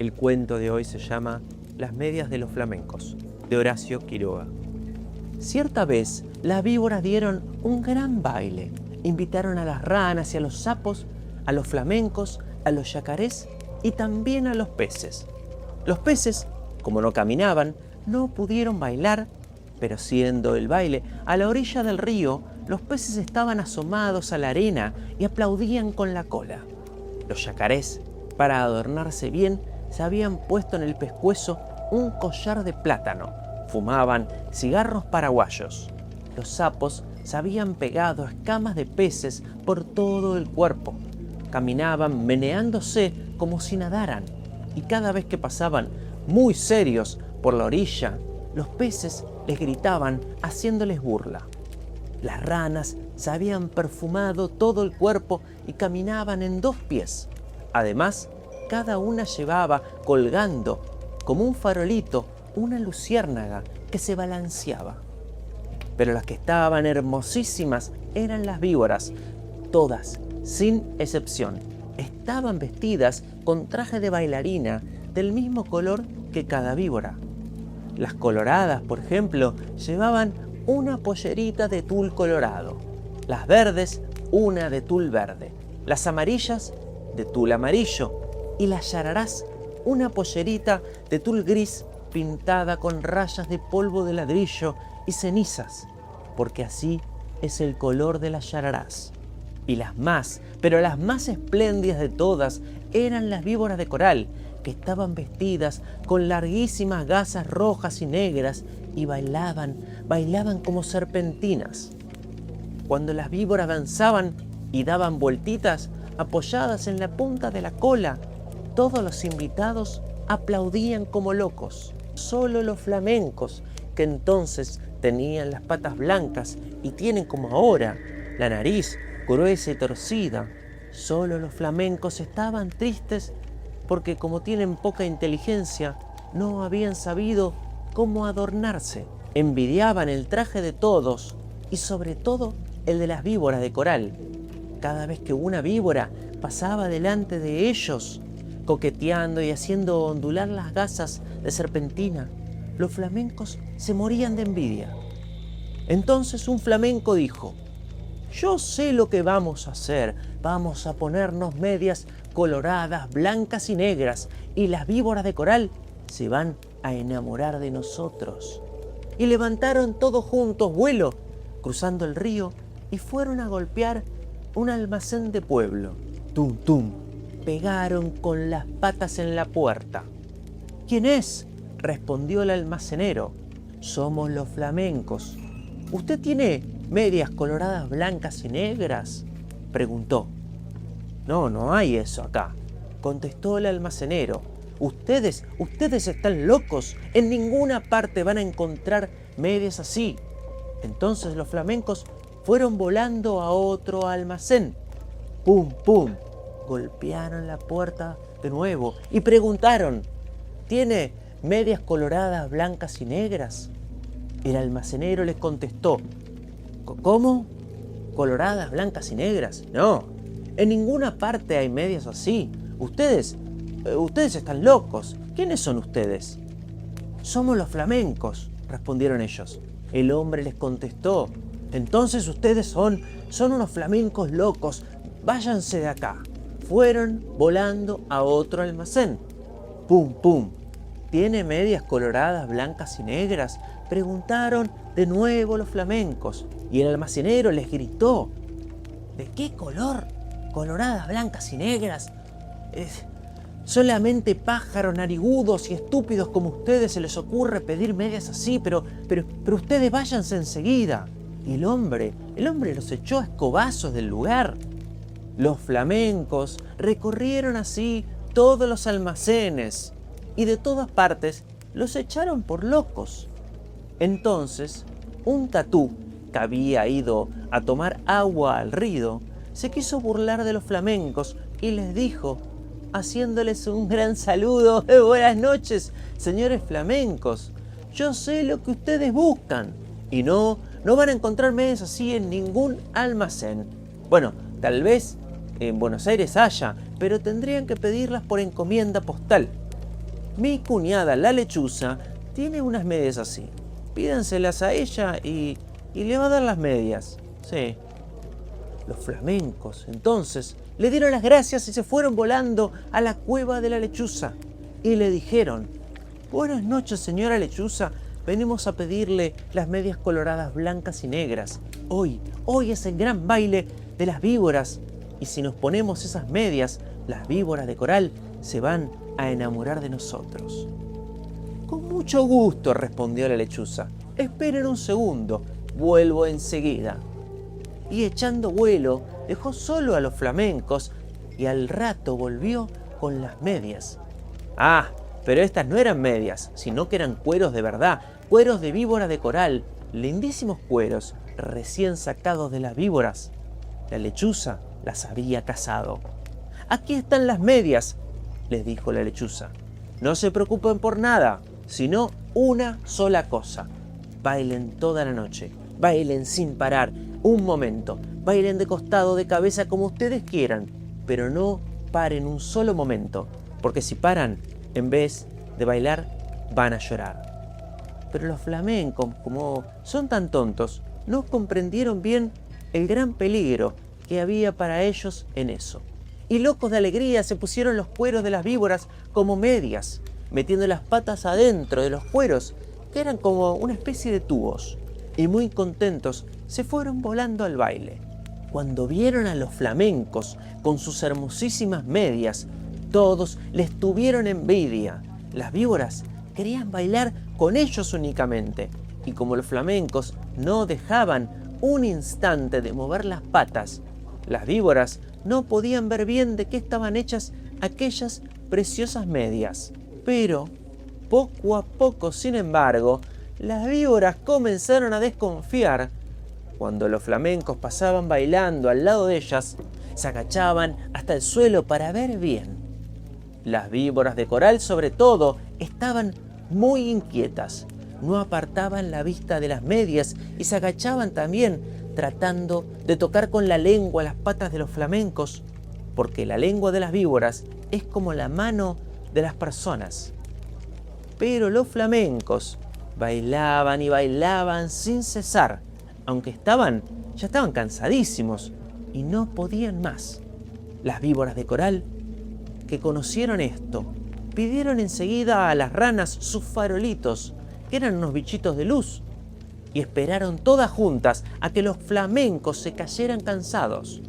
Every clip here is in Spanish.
El cuento de hoy se llama Las medias de los flamencos, de Horacio Quiroga. Cierta vez, las víboras dieron un gran baile. Invitaron a las ranas y a los sapos, a los flamencos, a los yacarés y también a los peces. Los peces, como no caminaban, no pudieron bailar, pero siendo el baile a la orilla del río, los peces estaban asomados a la arena y aplaudían con la cola. Los yacarés, para adornarse bien, se habían puesto en el pescuezo un collar de plátano. Fumaban cigarros paraguayos. Los sapos se habían pegado escamas de peces por todo el cuerpo. Caminaban meneándose como si nadaran. Y cada vez que pasaban, muy serios, por la orilla, los peces les gritaban haciéndoles burla. Las ranas se habían perfumado todo el cuerpo y caminaban en 2 pies. Además, cada una llevaba colgando, como un farolito, una luciérnaga que se balanceaba. Pero las que estaban hermosísimas eran las víboras, todas, sin excepción. Estaban vestidas con traje de bailarina del mismo color que cada víbora. Las coloradas, por ejemplo, llevaban una pollerita de tul colorado. Las verdes, una de tul verde. Las amarillas, de tul amarillo. Y las yararás, una pollerita de tul gris pintada con rayas de polvo de ladrillo y cenizas, porque así es el color de las yararás. Y las más, pero las más espléndidas de todas, eran las víboras de coral, que estaban vestidas con larguísimas gasas rojas y negras y bailaban como serpentinas. Cuando las víboras danzaban y daban vueltitas apoyadas en la punta de la cola, todos los invitados aplaudían como locos. Solo los flamencos, que entonces tenían las patas blancas y tienen como ahora la nariz gruesa y torcida, solo los flamencos estaban tristes porque, como tienen poca inteligencia, no habían sabido cómo adornarse. Envidiaban el traje de todos y sobre todo el de las víboras de coral. Cada vez que una víbora pasaba delante de ellos, coqueteando y haciendo ondular las gasas de serpentina, los flamencos se morían de envidia. Entonces un flamenco dijo: «Yo sé lo que vamos a hacer. Vamos a ponernos medias coloradas, blancas y negras, y las víboras de coral se van a enamorar de nosotros». Y levantaron todos juntos vuelo, cruzando el río, y fueron a golpear un almacén de pueblo. ¡Tum, tum! Pegaron con las patas en la puerta. «¿Quién es?», respondió el almacenero. «Somos los flamencos». «¿Usted tiene medias coloradas blancas y negras?», preguntó. No hay eso acá», contestó el almacenero. Ustedes están locos. En ninguna parte van a encontrar medias así». Entonces los flamencos fueron volando a otro almacén. ¡Pum, pum! Golpearon la puerta de nuevo y preguntaron: «¿Tiene medias coloradas blancas y negras?». El almacenero les contestó: «¿Cómo? ¿Coloradas blancas y negras? No, en ninguna parte hay medias así. Ustedes están locos. ¿Quiénes son ustedes?». «Somos los flamencos», respondieron ellos. El hombre les contestó: «Entonces ustedes son unos flamencos locos. Váyanse de acá». Fueron volando a otro almacén. ¡Pum, pum! ¿Tiene medias coloradas blancas y negras?, preguntaron de nuevo los flamencos. Y el almacenero les gritó: «¿De qué color? ¿Coloradas blancas y negras? Solamente pájaros narigudos y estúpidos como ustedes se les ocurre pedir medias así, pero ustedes váyanse enseguida». Y el hombre los echó a escobazos del lugar. Los flamencos recorrieron así todos los almacenes y de todas partes los echaron por locos. Entonces, un tatú que había ido a tomar agua al río se quiso burlar de los flamencos y les dijo, haciéndoles un gran saludo: «Buenas noches, señores flamencos. Yo sé lo que ustedes buscan y no van a encontrar medias así en ningún almacén. Bueno, tal vez en Buenos Aires haya, pero tendrían que pedirlas por encomienda postal. Mi cuñada, la lechuza, tiene unas medias así. Pídanselas a ella y le va a dar las medias. Sí. Los flamencos, entonces, le dieron las gracias y se fueron volando a la cueva de la lechuza. Y le dijeron: buenas noches, señora lechuza. Venimos a pedirle las medias coloradas blancas y negras. Hoy es el gran baile de las víboras. Y si nos ponemos esas medias, las víboras de coral se van a enamorar de nosotros. Con mucho gusto, respondió la lechuza. Esperen un segundo, vuelvo enseguida. Y echando vuelo, dejó solo a los flamencos y al rato volvió con las medias. Ah, pero estas no eran medias, sino que eran cueros de verdad, cueros de víbora de coral, lindísimos cueros, recién sacados de las víboras. La lechuza las había cazado. Aquí están las medias, les dijo la lechuza. No se preocupen por nada, sino una sola cosa. Bailen toda la noche, bailen sin parar, un momento, bailen de costado, de cabeza, como ustedes quieran, pero no paren un solo momento, porque si paran, en vez de bailar, van a llorar. Pero los flamencos, como son tan tontos, no comprendieron bien el gran peligro que había para ellos en eso. Y locos de alegría se pusieron los cueros de las víboras como medias, metiendo las patas adentro de los cueros, que eran como una especie de tubos. Y muy contentos se fueron volando al baile. Cuando vieron a los flamencos con sus hermosísimas medias, todos les tuvieron envidia. Las víboras querían bailar con ellos únicamente, y como los flamencos no dejaban un instante de mover las patas, las víboras no podían ver bien de qué estaban hechas aquellas preciosas medias. Pero, poco a poco, sin embargo, las víboras comenzaron a desconfiar. Cuando los flamencos pasaban bailando al lado de ellas, se agachaban hasta el suelo para ver bien. Las víboras de coral, sobre todo, estaban muy inquietas. No apartaban la vista de las medias y se agachaban también, tratando de tocar con la lengua las patas de los flamencos, porque la lengua de las víboras es como la mano de las personas. Pero los flamencos bailaban y bailaban sin cesar, aunque ya estaban cansadísimos y no podían más. Las víboras de coral, que conocieron esto, pidieron enseguida a las ranas sus farolitos, que eran unos bichitos de luz, y esperaron todas juntas a que los flamencos se cayeran cansados.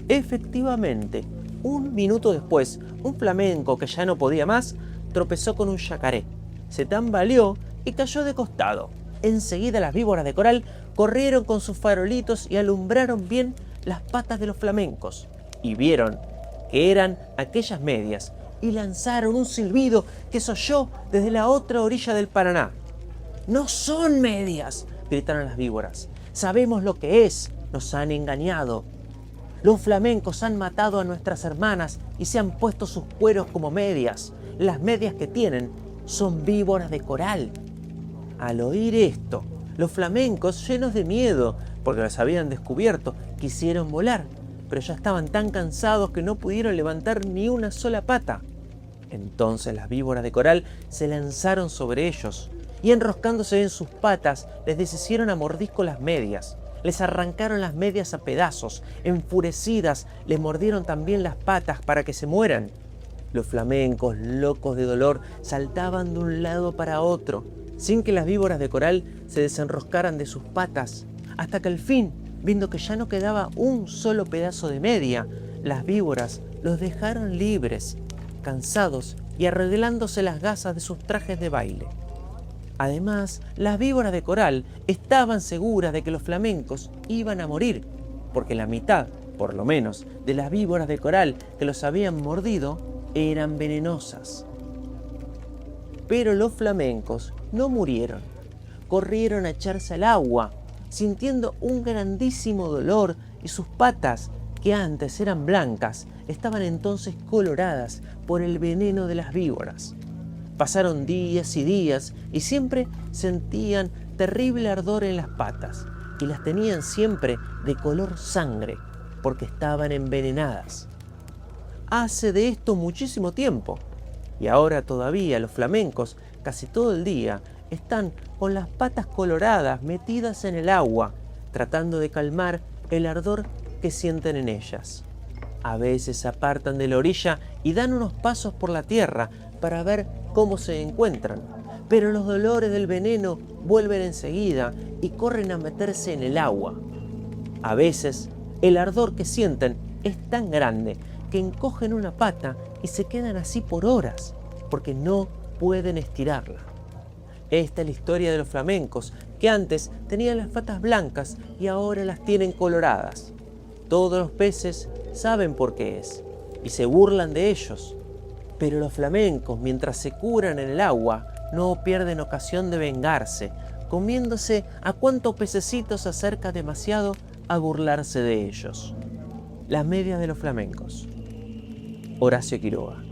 Efectivamente, un minuto después, un flamenco que ya no podía más tropezó con un yacaré, se tambaleó y cayó de costado. Enseguida las víboras de coral corrieron con sus farolitos y alumbraron bien las patas de los flamencos, y vieron que eran aquellas medias, y lanzaron un silbido que se oyó desde la otra orilla del Paraná. ¡No son medias!, gritaron las víboras. ¡Sabemos lo que es! ¡Nos han engañado! Los flamencos han matado a nuestras hermanas y se han puesto sus cueros como medias. Las medias que tienen son víboras de coral. Al oír esto, los flamencos, llenos de miedo, porque las habían descubierto, quisieron volar, pero ya estaban tan cansados que no pudieron levantar ni una sola pata. Entonces las víboras de coral se lanzaron sobre ellos y, enroscándose en sus patas, les deshicieron a mordisco las medias. Les arrancaron las medias a pedazos. Enfurecidas, les mordieron también las patas para que se mueran. Los flamencos, locos de dolor, saltaban de un lado para otro, sin que las víboras de coral se desenroscaran de sus patas, hasta que al fin, viendo que ya no quedaba un solo pedazo de media, las víboras los dejaron libres, cansados y arreglándose las gasas de sus trajes de baile. Además, las víboras de coral estaban seguras de que los flamencos iban a morir, porque la mitad, por lo menos, de las víboras de coral que los habían mordido eran venenosas. Pero los flamencos no murieron. Corrieron a echarse al agua, sintiendo un grandísimo dolor, y sus patas, que antes eran blancas, estaban entonces coloradas por el veneno de las víboras. Pasaron días y días y siempre sentían terrible ardor en las patas, y las tenían siempre de color sangre, porque estaban envenenadas. Hace de esto muchísimo tiempo. Y ahora todavía los flamencos, casi todo el día, están con las patas coloradas metidas en el agua, tratando de calmar el ardor que sienten en ellas. A veces se apartan de la orilla y dan unos pasos por la tierra para ver cómo se encuentran, pero los dolores del veneno vuelven enseguida y corren a meterse en el agua. A veces el ardor que sienten es tan grande que encogen una pata y se quedan así por horas, porque no pueden estirarla. Esta es la historia de los flamencos, que antes tenían las patas blancas y ahora las tienen coloradas. Todos los peces saben por qué es y se burlan de ellos. Pero los flamencos, mientras se curan en el agua, no pierden ocasión de vengarse, comiéndose a cuanto pececito se acerca demasiado a burlarse de ellos. Las medias de los flamencos. Horacio Quiroga.